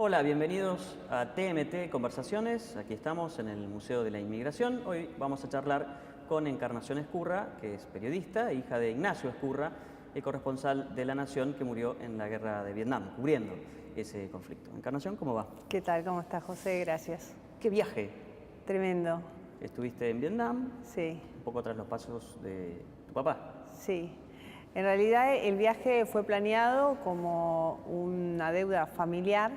Hola, bienvenidos a TMT Conversaciones. Aquí estamos en el Museo de la Inmigración. Hoy vamos a charlar con Encarnación Ezcurra, que es periodista, hija de Ignacio Ezcurra, el corresponsal de La Nación que murió en la guerra de Vietnam, cubriendo ese conflicto. Encarnación, ¿cómo va? ¿Qué tal? ¿Cómo estás, José? Gracias. ¿Qué viaje? Tremendo. Estuviste en Vietnam, Sí, un poco tras los pasos de tu papá. sí. En realidad el viaje fue planeado como una deuda familiar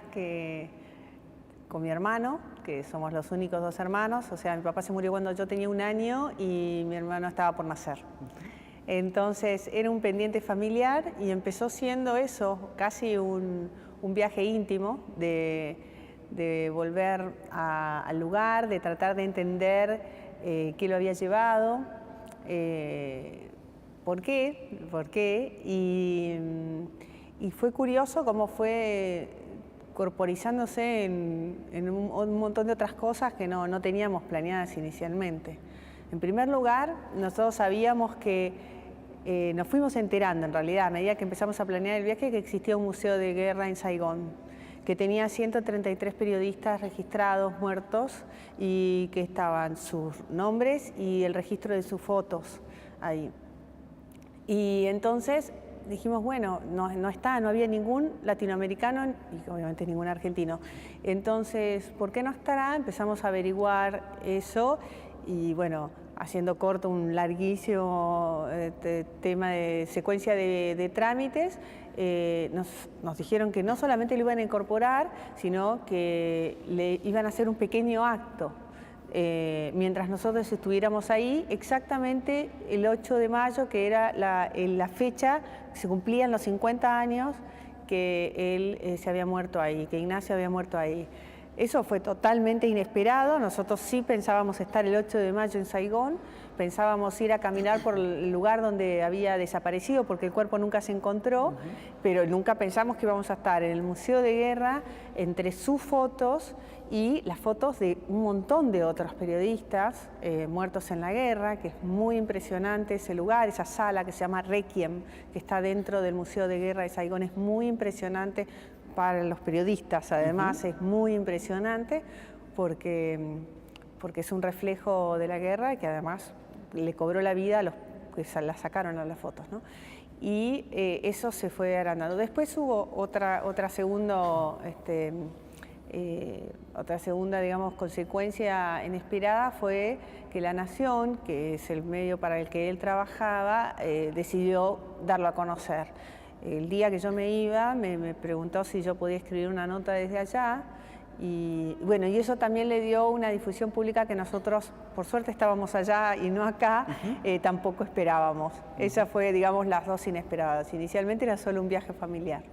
con mi hermano, que somos los únicos dos hermanos. O sea, mi papá se murió cuando yo tenía 1 año y mi hermano estaba por nacer. Entonces era un pendiente familiar y empezó siendo eso, casi un viaje íntimo de volver al lugar, de tratar de entender qué lo había llevado, por qué, y fue curioso cómo fue corporizándose en un montón de otras cosas que no teníamos planeadas inicialmente. En primer lugar, nosotros sabíamos que nos fuimos enterando, en realidad, a medida que empezamos a planear el viaje, que existía un museo de guerra en Saigón, que tenía 133 periodistas registrados, muertos, y que estaban sus nombres y el registro de sus fotos ahí. Y entonces dijimos, bueno, no había ningún latinoamericano y obviamente ningún argentino. Entonces, ¿por qué no estará? Empezamos a averiguar eso y bueno, haciendo corto un larguísimo tema de secuencia de trámites, nos dijeron que no solamente lo iban a incorporar, sino que le iban a hacer un pequeño acto. Mientras nosotros estuviéramos ahí, exactamente el 8 de mayo, que era la fecha, se cumplían los 50 años que él se había muerto ahí, que Ignacio había muerto ahí. Eso fue totalmente inesperado. Nosotros sí pensábamos estar el 8 de mayo en Saigón, pensábamos ir a caminar por el lugar donde había desaparecido porque el cuerpo nunca se encontró, pero nunca pensamos que íbamos a estar en el Museo de Guerra entre sus fotos y las fotos de un montón de otros periodistas muertos en la guerra, que es muy impresionante ese lugar, esa sala que se llama Requiem, que está dentro del Museo de Guerra de Saigón, es muy impresionante. Para los periodistas, además, es muy impresionante porque es un reflejo de la guerra y que además le cobró la vida a los que la sacaron a las fotos, ¿no? Y eso se fue agrandando. Después hubo otra segunda, digamos, consecuencia inesperada, fue que La Nación, que es el medio para el que él trabajaba, decidió darlo a conocer. El día que yo me iba, me preguntó si yo podía escribir una nota desde allá y bueno, y eso también le dio una difusión pública que nosotros, por suerte estábamos allá y no acá, tampoco esperábamos. Esas fue, digamos, las dos inesperadas. Inicialmente era solo un viaje familiar.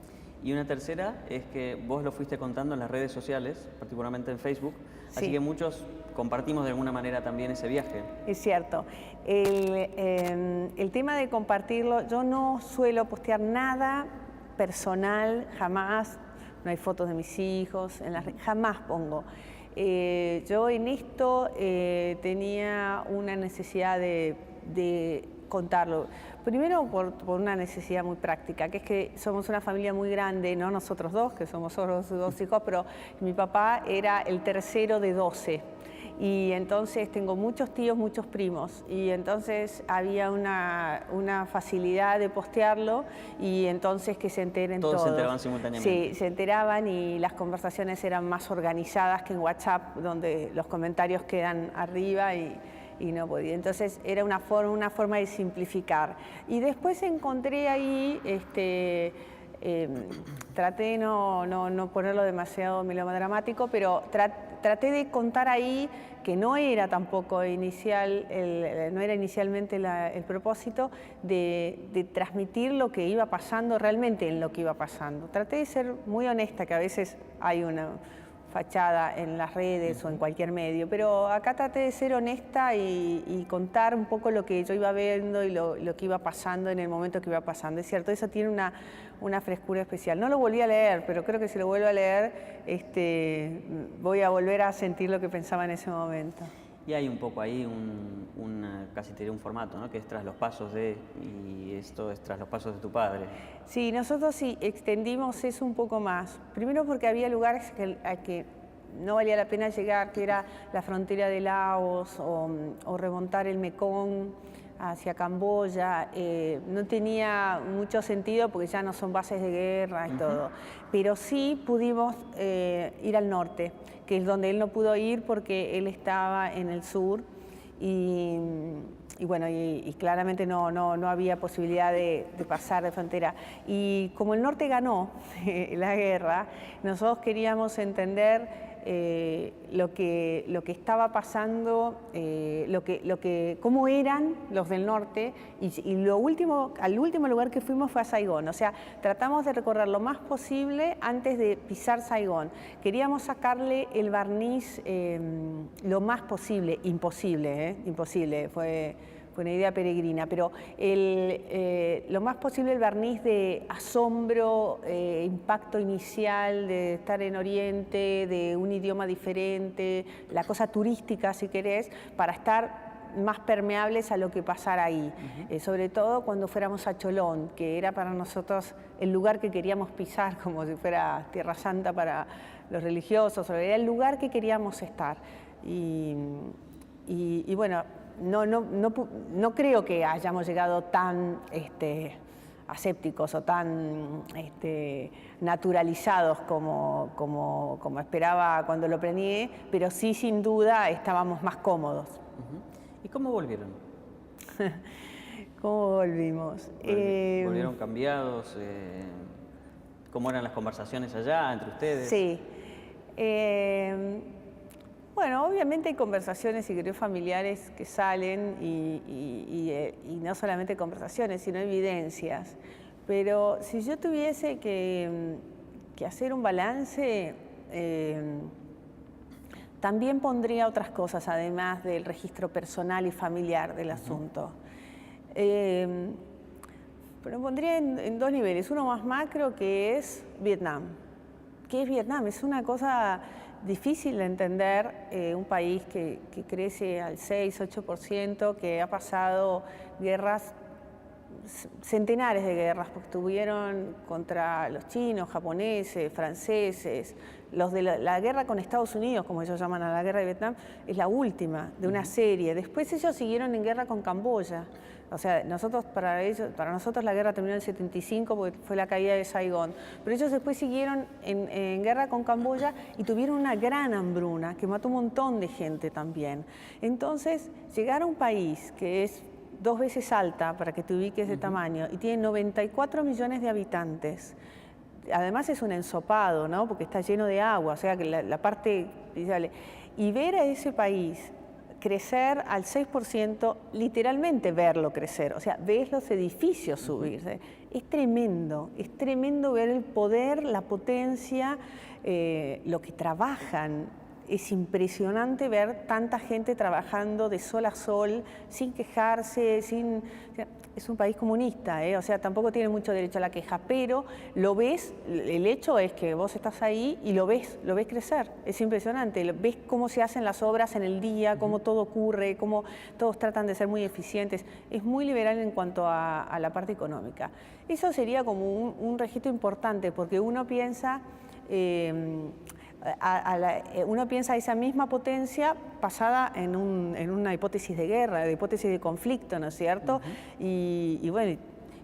Y una tercera es que vos lo fuiste contando en las redes sociales, particularmente en Facebook, así Sí. que muchos compartimos de alguna manera también ese viaje. Es cierto. El tema de compartirlo, yo no suelo postear nada personal, jamás. No hay fotos de mis hijos, jamás pongo. Yo en esto tenía una necesidad de contarlo. Primero por una necesidad muy práctica, que es que somos una familia muy grande, no nosotros dos, que somos solo 2 hijos, pero mi papá era el tercero de 12. Y entonces tengo muchos tíos, muchos primos, y entonces había una facilidad de postearlo y entonces que se enteren todos. Todos se enteraban simultáneamente. Sí, se enteraban y las conversaciones eran más organizadas que en WhatsApp, donde los comentarios quedan arriba y no podía. Entonces era una forma de simplificar. Y después encontré ahí, traté de no ponerlo demasiado melodramático, pero traté de contar ahí que no era tampoco no era inicialmente el propósito de transmitir lo que iba pasando, realmente en lo que iba pasando. Traté de ser muy honesta, que a veces hay una fachada en las redes o en cualquier medio, pero acá traté de ser honesta y contar un poco lo que yo iba viendo y lo que iba pasando en el momento que iba pasando. Es cierto, eso tiene una frescura especial. No lo volví a leer, pero creo que si lo vuelvo a leer voy a volver a sentir lo que pensaba en ese momento. Y hay un poco ahí casi te diría un formato, ¿no? Que es tras los pasos de, y esto es tras los pasos de tu padre. Sí, nosotros sí extendimos eso un poco más. Primero porque había lugares a que no valía la pena llegar, que era la frontera de Laos o remontar el Mekong hacia Camboya. No tenía mucho sentido porque ya no son bases de guerra y todo. Pero sí pudimos ir al norte, que es donde él no pudo ir porque él estaba en el sur y bueno, y claramente no había posibilidad de pasar de frontera. Y como el norte ganó la guerra, nosotros queríamos entender lo que estaba pasando, cómo eran los del norte, y al último lugar que fuimos fue a Saigón. O sea, tratamos de recorrer lo más posible antes de pisar Saigón. Queríamos sacarle el barniz lo más posible, imposible, fue una idea peregrina, pero lo más posible el barniz de asombro, impacto inicial de estar en Oriente, de un idioma diferente, la cosa turística si querés, para estar más permeables a lo que pasara ahí, sobre todo cuando fuéramos a Cholón, que era para nosotros el lugar que queríamos pisar, como si fuera Tierra Santa para los religiosos, era el lugar que queríamos estar. Y bueno, no creo que hayamos llegado tan asépticos o tan naturalizados como esperaba cuando lo planeé, pero sí, sin duda, estábamos más cómodos. ¿Y cómo volvieron? ¿Cómo volvimos? ¿Volvieron cambiados? ¿Cómo eran las conversaciones allá entre ustedes? Sí. Bueno, obviamente hay conversaciones y creo familiares que salen y no solamente conversaciones, sino evidencias. Pero si yo tuviese que hacer un balance, también pondría otras cosas, además del registro personal y familiar del asunto. Pero pondría en dos niveles. Uno más macro, que es Vietnam. ¿Qué es Vietnam? Es una cosa difícil de entender, un país que crece al 6-8%, que ha pasado guerras, centenares de guerras, porque estuvieron contra los chinos, japoneses, franceses. Los de la guerra con Estados Unidos, como ellos llaman a la guerra de Vietnam, es la última de una serie. Después ellos siguieron en guerra con Camboya. O sea, para nosotros la guerra terminó en el 75 porque fue la caída de Saigón. Pero ellos después siguieron en guerra con Camboya y tuvieron una gran hambruna que mató un montón de gente también. Entonces, llegar a un país que es 2 veces alta, para que te ubiques de tamaño, y tiene 94 millones de habitantes. Además es un ensopado, ¿no? Porque está lleno de agua, o sea que la parte... Y ver a ese país crecer al 6%, literalmente verlo crecer, o sea, ves los edificios subirse. Es tremendo ver el poder, la potencia, lo que trabajan. Es impresionante ver tanta gente trabajando de sol a sol, sin quejarse, o sea, es un país comunista, o sea, tampoco tiene mucho derecho a la queja, pero lo ves, el hecho es que vos estás ahí y lo ves crecer, es impresionante, ves cómo se hacen las obras en el día, cómo todo ocurre, cómo todos tratan de ser muy eficientes, es muy liberal en cuanto a la parte económica. Eso sería como un registro importante, porque uno piensa... uno piensa esa misma potencia basada en una hipótesis de guerra, de hipótesis de conflicto, ¿no es cierto? Y bueno,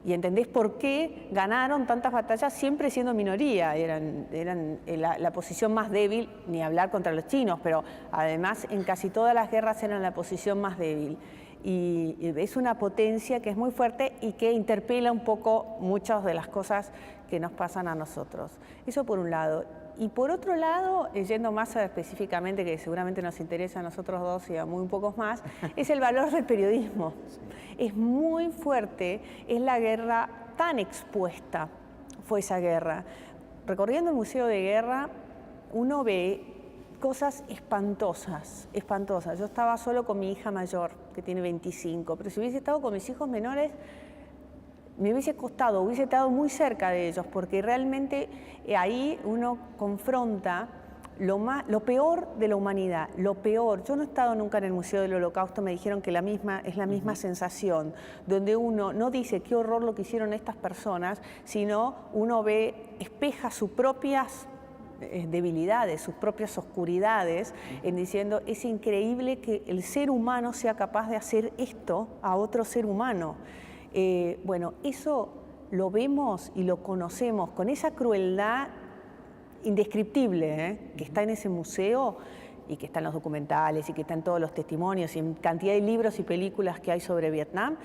y entendés por qué ganaron tantas batallas siempre siendo minoría, eran la posición más débil, ni hablar contra los chinos, pero además en casi todas las guerras eran la posición más débil. Y es una potencia que es muy fuerte y que interpela un poco muchas de las cosas que nos pasan a nosotros. Eso por un lado. Y por otro lado, yendo más específicamente, que seguramente nos interesa a nosotros dos y a muy pocos más, es el valor del periodismo. Es muy fuerte, es la guerra tan expuesta, fue esa guerra. Recorriendo el Museo de Guerra, uno ve cosas espantosas, espantosas. Yo estaba solo con mi hija mayor, que tiene 25, pero si hubiese estado con mis hijos menores, me hubiese costado, hubiese estado muy cerca de ellos, porque realmente ahí uno confronta lo peor de la humanidad, lo peor. Yo no he estado nunca en el Museo del Holocausto, me dijeron que es la misma sensación, donde uno no dice qué horror lo que hicieron estas personas, sino uno espeja sus propias debilidades, sus propias oscuridades, en diciendo, es increíble que el ser humano sea capaz de hacer esto a otro ser humano. Bueno, eso lo vemos y lo conocemos con esa crueldad indescriptible que está en ese museo y que está en los documentales y que está en todos los testimonios y en cantidad de libros y películas que hay sobre Vietnam,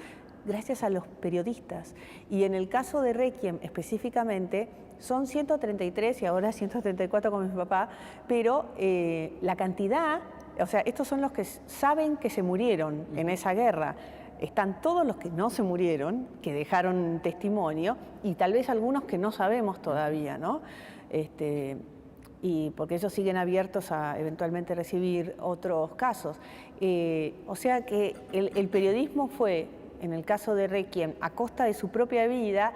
gracias a los periodistas. Y en el caso de Requiem específicamente, son 133 y ahora 134 con mi papá, pero la cantidad, o sea, estos son los que saben que se murieron en esa guerra. Están todos los que no se murieron, que dejaron testimonio, y tal vez algunos que no sabemos todavía, ¿no? Y porque ellos siguen abiertos a eventualmente recibir otros casos. O sea que el periodismo fue, en el caso de Requiem, a costa de su propia vida,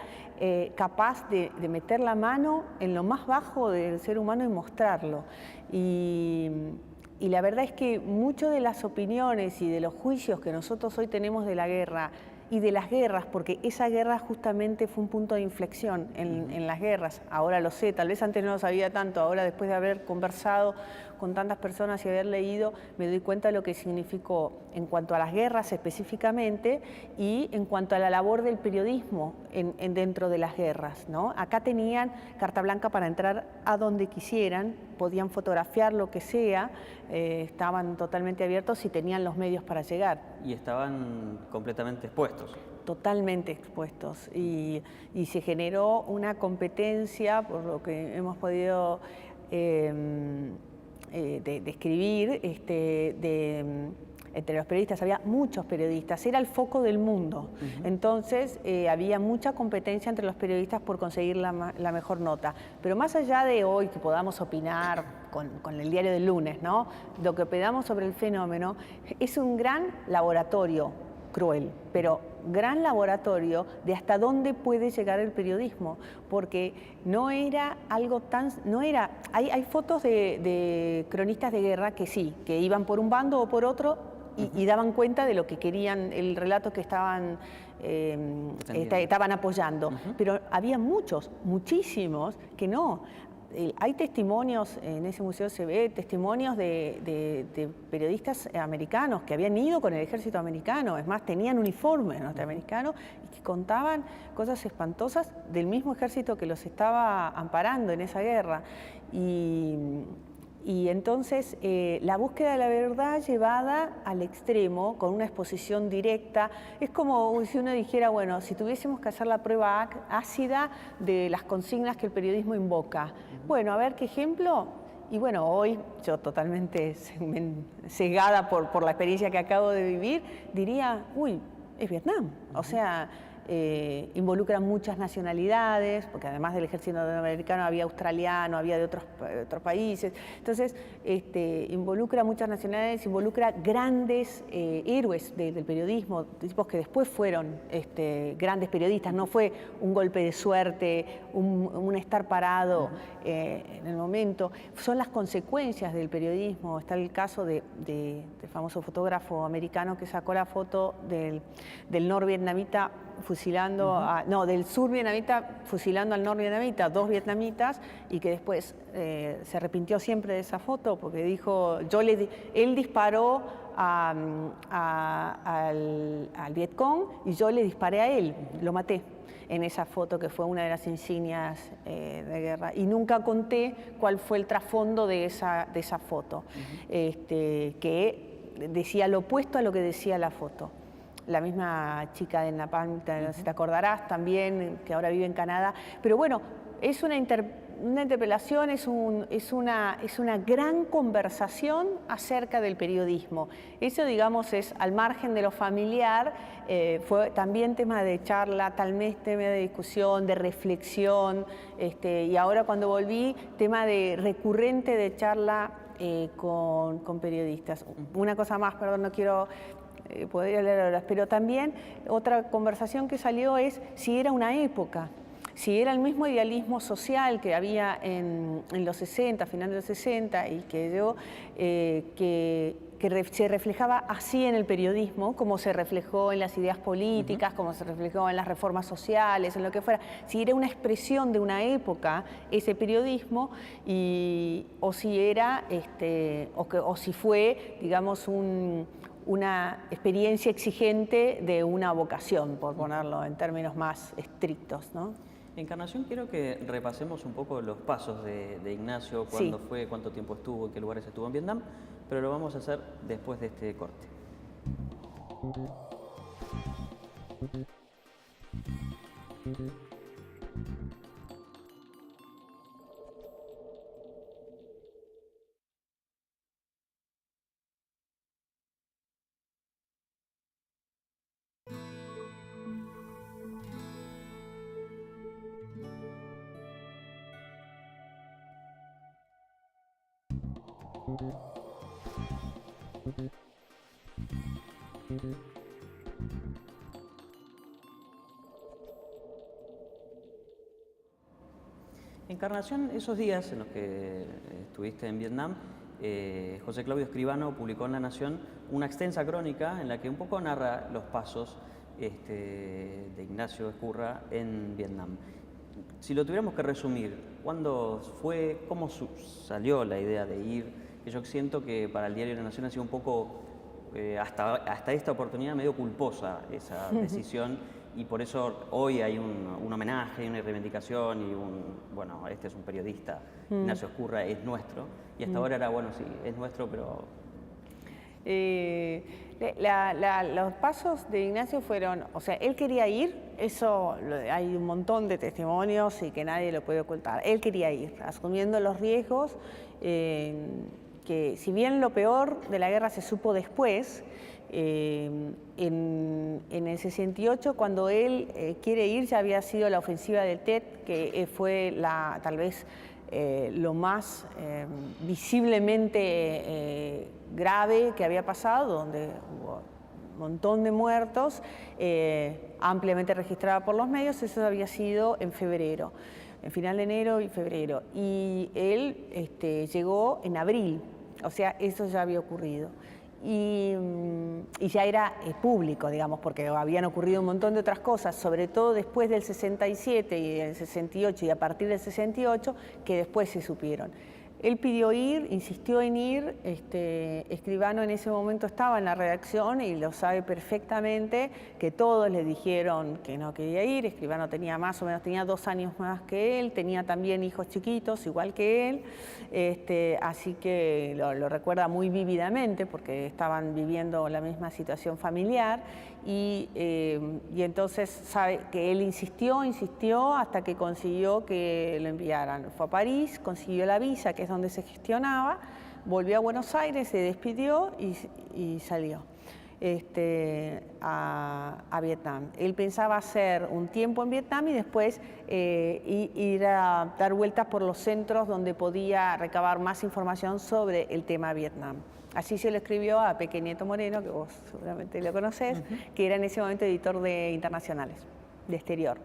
capaz de meter la mano en lo más bajo del ser humano y mostrarlo. Y la verdad es que muchas de las opiniones y de los juicios que nosotros hoy tenemos de la guerra y de las guerras, porque esa guerra justamente fue un punto de inflexión en las guerras, ahora lo sé, tal vez antes no lo sabía tanto, ahora después de haber conversado con tantas personas y haber leído, me doy cuenta de lo que significó en cuanto a las guerras específicamente y en cuanto a la labor del periodismo dentro de las guerras, ¿no? Acá tenían carta blanca para entrar a donde quisieran, podían fotografiar lo que sea, estaban totalmente abiertos y tenían los medios para llegar. Y estaban completamente expuestos. Totalmente expuestos y se generó una competencia, por lo que hemos podido describir, entre los periodistas, había muchos periodistas, era el foco del mundo. Entonces había mucha competencia entre los periodistas por conseguir la mejor nota. Pero más allá de hoy que podamos opinar con el diario del lunes, ¿no? Lo que opinamos sobre el fenómeno es un gran laboratorio, cruel, pero gran laboratorio de hasta dónde puede llegar el periodismo, porque no era algo tan... Hay fotos de cronistas de guerra que sí, que iban por un bando o por otro y daban cuenta de lo que querían, el relato que estaban apoyando, pero había muchísimos que no. Hay testimonios, en ese museo se ve testimonios de periodistas americanos que habían ido con el ejército americano, es más, tenían uniforme norteamericano y que contaban cosas espantosas del mismo ejército que los estaba amparando en esa guerra. Y entonces la búsqueda de la verdad llevada al extremo, con una exposición directa, es como si uno dijera, bueno, si tuviésemos que hacer la prueba ácida de las consignas que el periodismo invoca. Bueno, a ver qué ejemplo. Y bueno, hoy yo totalmente cegada por la experiencia que acabo de vivir, diría, uy, es Vietnam. O sea, involucra muchas nacionalidades, porque además del ejército norteamericano había australiano, había de otros países. Entonces, involucra muchas nacionalidades, involucra grandes héroes del periodismo, tipos que después fueron grandes periodistas. No fue un golpe de suerte, un estar parado en el momento. Son las consecuencias del periodismo. Está el caso del famoso fotógrafo americano que sacó la foto del norvietnamita fusilando del sur vietnamita fusilando al norvietnamita, 2 vietnamitas, y que después se arrepintió siempre de esa foto porque dijo, él disparó al Vietcong y yo le disparé a él, lo maté en esa foto que fue una de las insignias de guerra. Y nunca conté cuál fue el trasfondo de esa foto, que decía lo opuesto a lo que decía la foto. La misma chica de Napalm, si te acordarás también, que ahora vive en Canadá. Pero bueno, es una interpelación, es una gran conversación acerca del periodismo. Eso, digamos, es al margen de lo familiar, fue también tema de charla, tal vez tema de discusión, de reflexión, y ahora cuando volví, tema recurrente de charla con periodistas. Una cosa más, perdón, no quiero... podría leer horas, pero también otra conversación que salió es si era una época. si era el mismo idealismo social que había en los 60, finales de los 60, y que se reflejaba así en el periodismo, como se reflejó en las ideas políticas, como se reflejó en las reformas sociales, en lo que fuera, si era una expresión de una época ese periodismo, o si era, o si fue, digamos, una experiencia exigente de una vocación, por ponerlo en términos más estrictos, ¿no? Encarnación, quiero que repasemos un poco los pasos de Ignacio, cuándo fue, cuánto tiempo estuvo, en qué lugares estuvo en Vietnam, pero lo vamos a hacer después de este corte. Encarnación, esos días en los que estuviste en Vietnam, José Claudio Escribano publicó en La Nación una extensa crónica en la que un poco narra los pasos de Ignacio Ezcurra en Vietnam. Si lo tuviéramos que resumir, ¿cuándo fue, cómo salió la idea de ir? Que yo siento que para el diario La Nación ha sido un poco, hasta esta oportunidad, medio culposa esa decisión, y por eso hoy hay un homenaje, una reivindicación y bueno, este es un periodista, Ignacio Ezcurra es nuestro, y hasta ahora era, bueno, sí, es nuestro, pero... los pasos de Ignacio fueron, o sea, él quería ir, eso hay un montón de testimonios y que nadie lo puede ocultar. Él quería ir, asumiendo los riesgos, que si bien lo peor de la guerra se supo después, en el 68, cuando él quiere ir, ya había sido la ofensiva del Tet, que fue tal vez lo más visiblemente grave que había pasado, donde hubo un montón de muertos, ampliamente registrada por los medios. Eso había sido en febrero, en final de enero y febrero, y él llegó en abril, o sea, eso ya había ocurrido. Y ya era público, digamos, porque habían ocurrido un montón de otras cosas, sobre todo después del 67 y del 68 y a partir del 68, que después se supieron. Él pidió ir, insistió en ir, Escribano en ese momento estaba en la redacción y lo sabe perfectamente, que todos le dijeron que no quería ir. Escribano tenía más o menos, tenía 2 años más que él, tenía también hijos chiquitos, igual que él, así que lo recuerda muy vívidamente porque estaban viviendo la misma situación familiar, y entonces sabe que él insistió hasta que consiguió que lo enviaran. Fue a París, consiguió la visa, que es donde se gestionaba, volvió a Buenos Aires, se despidió y salió a Vietnam. Él pensaba hacer un tiempo en Vietnam y después ir a dar vueltas por los centros donde podía recabar más información sobre el tema Vietnam. Así se lo escribió a Peque Nieto Moreno, que vos seguramente lo conocés, que era en ese momento editor de Internacionales, de Exterior.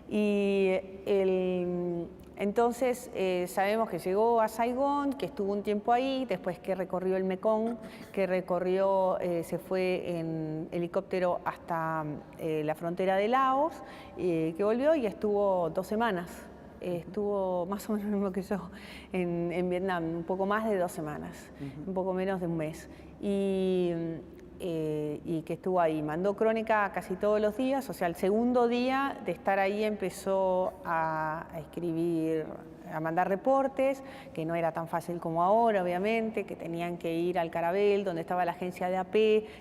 Y entonces sabemos que llegó a Saigón, que estuvo un tiempo ahí, después que recorrió el Mekong, que se fue en helicóptero hasta la frontera de Laos, que volvió y estuvo 2 semanas. Estuvo más o menos lo mismo que yo en Vietnam, un poco más de 2 semanas, un poco menos de un mes. Y que estuvo ahí, mandó crónica casi todos los días, o sea, el segundo día de estar ahí empezó a escribir, a mandar reportes, que no era tan fácil como ahora, obviamente, que tenían que ir al Carabel, donde estaba la agencia de AP,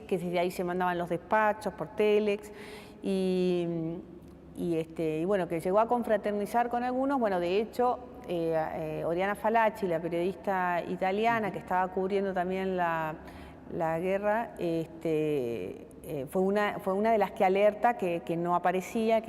que desde ahí se mandaban los despachos por Telex, y bueno, que llegó a confraternizar con algunos. Bueno, de hecho, Oriana Falacci, la periodista italiana que estaba cubriendo también la guerra, fue una de las que alerta que no aparecía.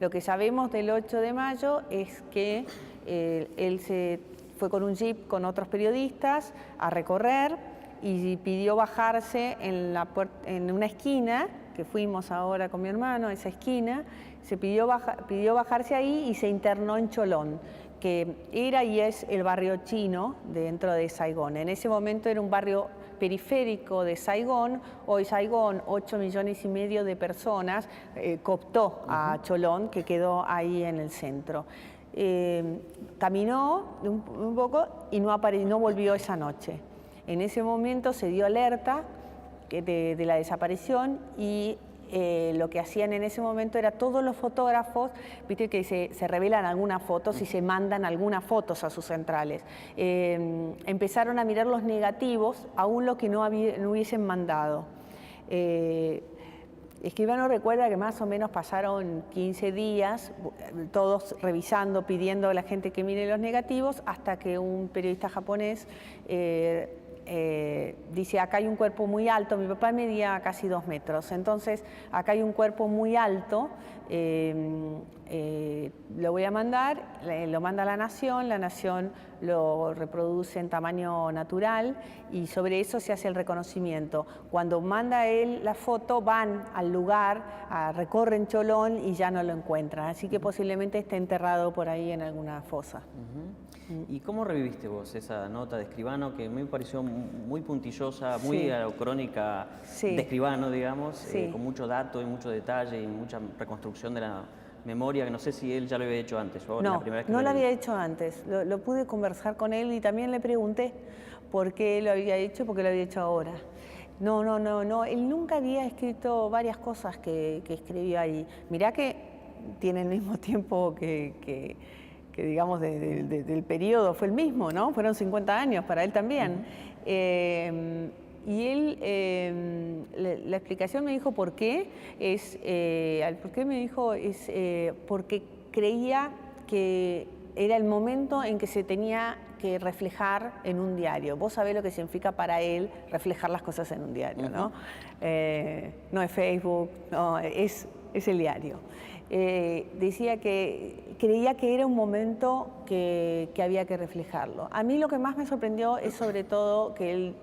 Lo que sabemos del 8 de mayo es que él se fue con un jeep con otros periodistas a recorrer y pidió bajarse en una esquina, que fuimos ahora con mi hermano a esa esquina, se pidió bajarse ahí y se internó en Cholón, que era y es el barrio chino dentro de Saigón. En ese momento era un barrio periférico de Saigón. Hoy Saigón, 8,5 millones de personas, cooptó a Cholón, que quedó ahí en el centro. Caminó un poco y no volvió esa noche. En ese momento se dio alerta de la desaparición y lo que hacían en ese momento era todos los fotógrafos, viste que se revelan algunas fotos y se mandan algunas fotos a sus centrales. Empezaron a mirar los negativos, aún lo que no hubiesen mandado. Escribano recuerda que más o menos pasaron 15 días, todos revisando, pidiendo a la gente que mire los negativos, hasta que un periodista japonés dice, acá hay un cuerpo muy alto, mi papá medía casi 2 metros, entonces acá hay un cuerpo muy alto, lo voy a mandar, lo manda a La Nación lo reproduce en tamaño natural y sobre eso se hace el reconocimiento. Cuando manda él la foto, van al lugar, recorren Cholón y ya no lo encuentran, así que posiblemente esté enterrado por ahí en alguna fosa. ¿Y cómo reviviste vos esa nota de Escribano que me pareció muy puntillosa, muy crónica de Escribano, digamos, con mucho dato y mucho detalle y mucha reconstrucción de la memoria, que no sé si él ya lo había hecho antes o no, la primera vez que no lo había hecho antes, lo pude conversar con él y también le pregunté por qué lo había hecho y por qué lo había hecho ahora. No, él nunca había escrito varias cosas que escribió ahí. Mirá que tiene el mismo tiempo que digamos del periodo, fue el mismo, ¿no? Fueron 50 años para él también. Y él, la explicación me dijo por qué, me dijo es porque creía que era el momento en que se tenía que reflejar en un diario. Vos sabés lo que significa para él reflejar las cosas en un diario, ¿no? No es Facebook, no, es el diario. Decía que creía que era un momento que había que reflejarlo. A mí lo que más me sorprendió es sobre todo que él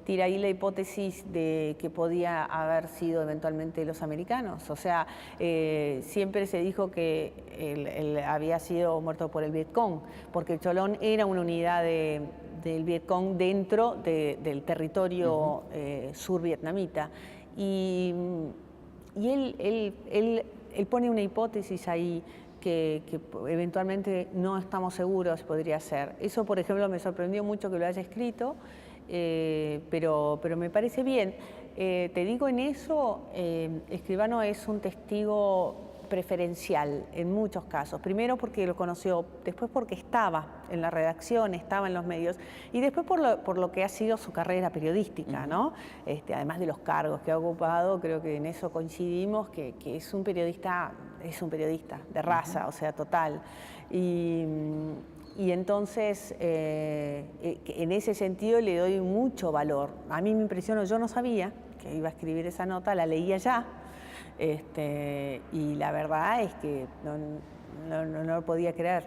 tira ahí la hipótesis de que podía haber sido eventualmente los americanos. O sea, siempre se dijo que él había sido muerto por el Vietcong, porque Cholón era una unidad del Vietcong dentro del territorio survietnamita. Y él pone una hipótesis ahí que eventualmente no estamos seguros podría ser. Eso, por ejemplo, me sorprendió mucho que lo haya escrito, pero me parece bien. Te digo, en eso, Escribano es un testigo preferencial en muchos casos. Primero porque lo conoció, después porque estaba en la redacción, estaba en los medios, y después por lo que ha sido su carrera periodística, ¿no? Además de los cargos que ha ocupado, creo que en eso coincidimos, que es un periodista de raza, o sea, total. Y entonces, en ese sentido le doy mucho valor. A mí me impresionó, yo no sabía que iba a escribir esa nota, la leía ya, y la verdad es que no lo podía creer,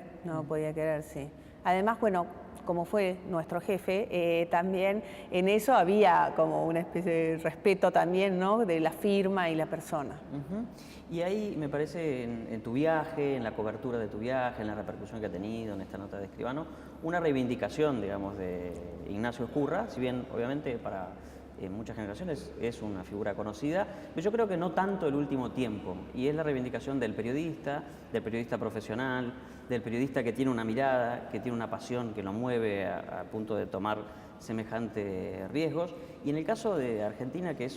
sí. Además, bueno, como fue nuestro jefe, también en eso había como una especie de respeto también, ¿no?, de la firma y la persona. Y ahí me parece en tu viaje, en la cobertura de tu viaje, en la repercusión que ha tenido en esta nota de Escribano, una reivindicación, digamos, de Ignacio Ezcurra, si bien obviamente para muchas generaciones es una figura conocida, pero yo creo que no tanto el último tiempo, y es la reivindicación del periodista profesional, del periodista que tiene una mirada, que tiene una pasión que lo mueve a punto de tomar semejantes riesgos. Y en el caso de Argentina, que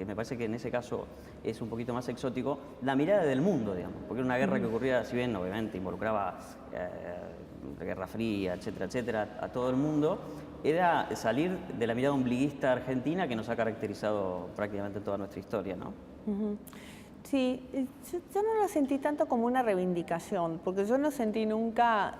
me parece que en ese caso es un poquito más exótico, la mirada del mundo, digamos, porque era una guerra que ocurría, si bien obviamente involucraba la Guerra Fría, etcétera, etcétera, a todo el mundo, era salir de la mirada ombliguista argentina que nos ha caracterizado prácticamente toda nuestra historia, ¿no? Sí, yo no lo sentí tanto como una reivindicación, porque yo no sentí nunca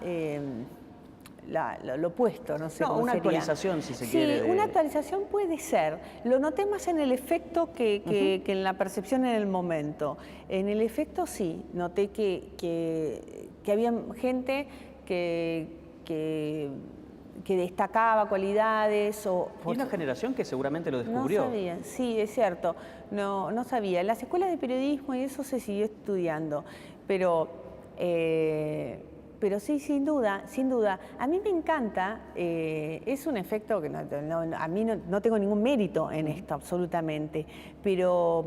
lo opuesto, no sé cómo una sería. actualización, si se quiere. Sí, una actualización puede ser. Lo noté más en el efecto que en la percepción en el momento. En el efecto sí, noté que había gente que que destacaba cualidades. Y una generación que seguramente lo descubrió. No sabía, sí, es cierto, no sabía. En las escuelas de periodismo y eso se siguió estudiando, pero sí, sin duda, sin duda. A mí me encanta, es un efecto que a mí no tengo ningún mérito en esto, absolutamente, pero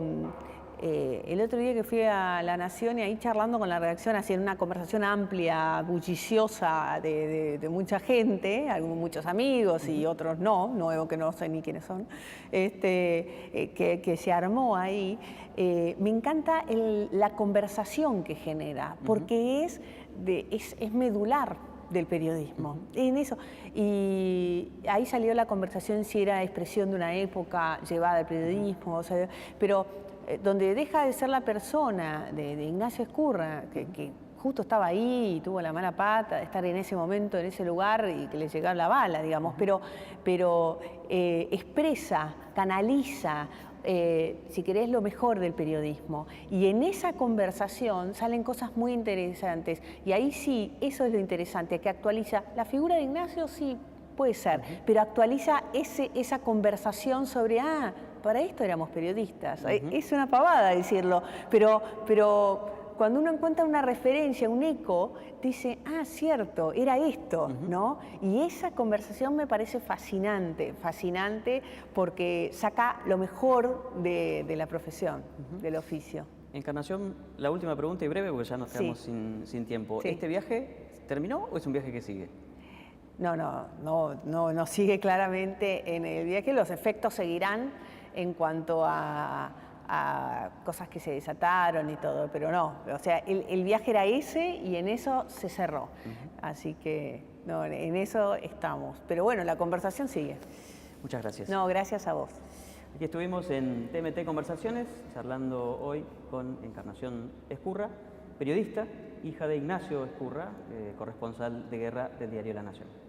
el otro día que fui a La Nación y ahí charlando con la redacción, haciendo una conversación amplia, bulliciosa de mucha gente, muchos amigos y otros nuevos que no sé ni quiénes son, que se armó ahí, me encanta la conversación que genera, porque es medular del periodismo, en eso. Y ahí salió la conversación si era expresión de una época llevada al periodismo, o sea, pero donde deja de ser la persona de Ignacio Ezcurra, que justo estaba ahí y tuvo la mala pata de estar en ese momento, en ese lugar y que le llegaba la bala, digamos, pero expresa, canaliza, si querés, lo mejor del periodismo. Y en esa conversación salen cosas muy interesantes. Y ahí sí, eso es lo interesante, que actualiza. La figura de Ignacio sí puede ser, pero actualiza esa conversación sobre, para esto éramos periodistas. Es una pavada decirlo, pero cuando uno encuentra una referencia, un eco, dice, cierto, era esto, ¿no? Y esa conversación me parece fascinante, fascinante porque saca lo mejor de la profesión, del oficio. Encarnación, la última pregunta y breve porque ya nos quedamos sin tiempo. Sí. ¿Este viaje terminó o es un viaje que sigue? No sigue claramente en el viaje. Los efectos seguirán en cuanto a cosas que se desataron y todo, pero no. O sea, el viaje era ese y en eso se cerró. Así que en eso estamos. Pero bueno, la conversación sigue. Muchas gracias. No, gracias a vos. Aquí estuvimos en TMT Conversaciones, charlando hoy con Encarnación Ezcurra, periodista, hija de Ignacio Ezcurra, corresponsal de guerra del diario La Nación.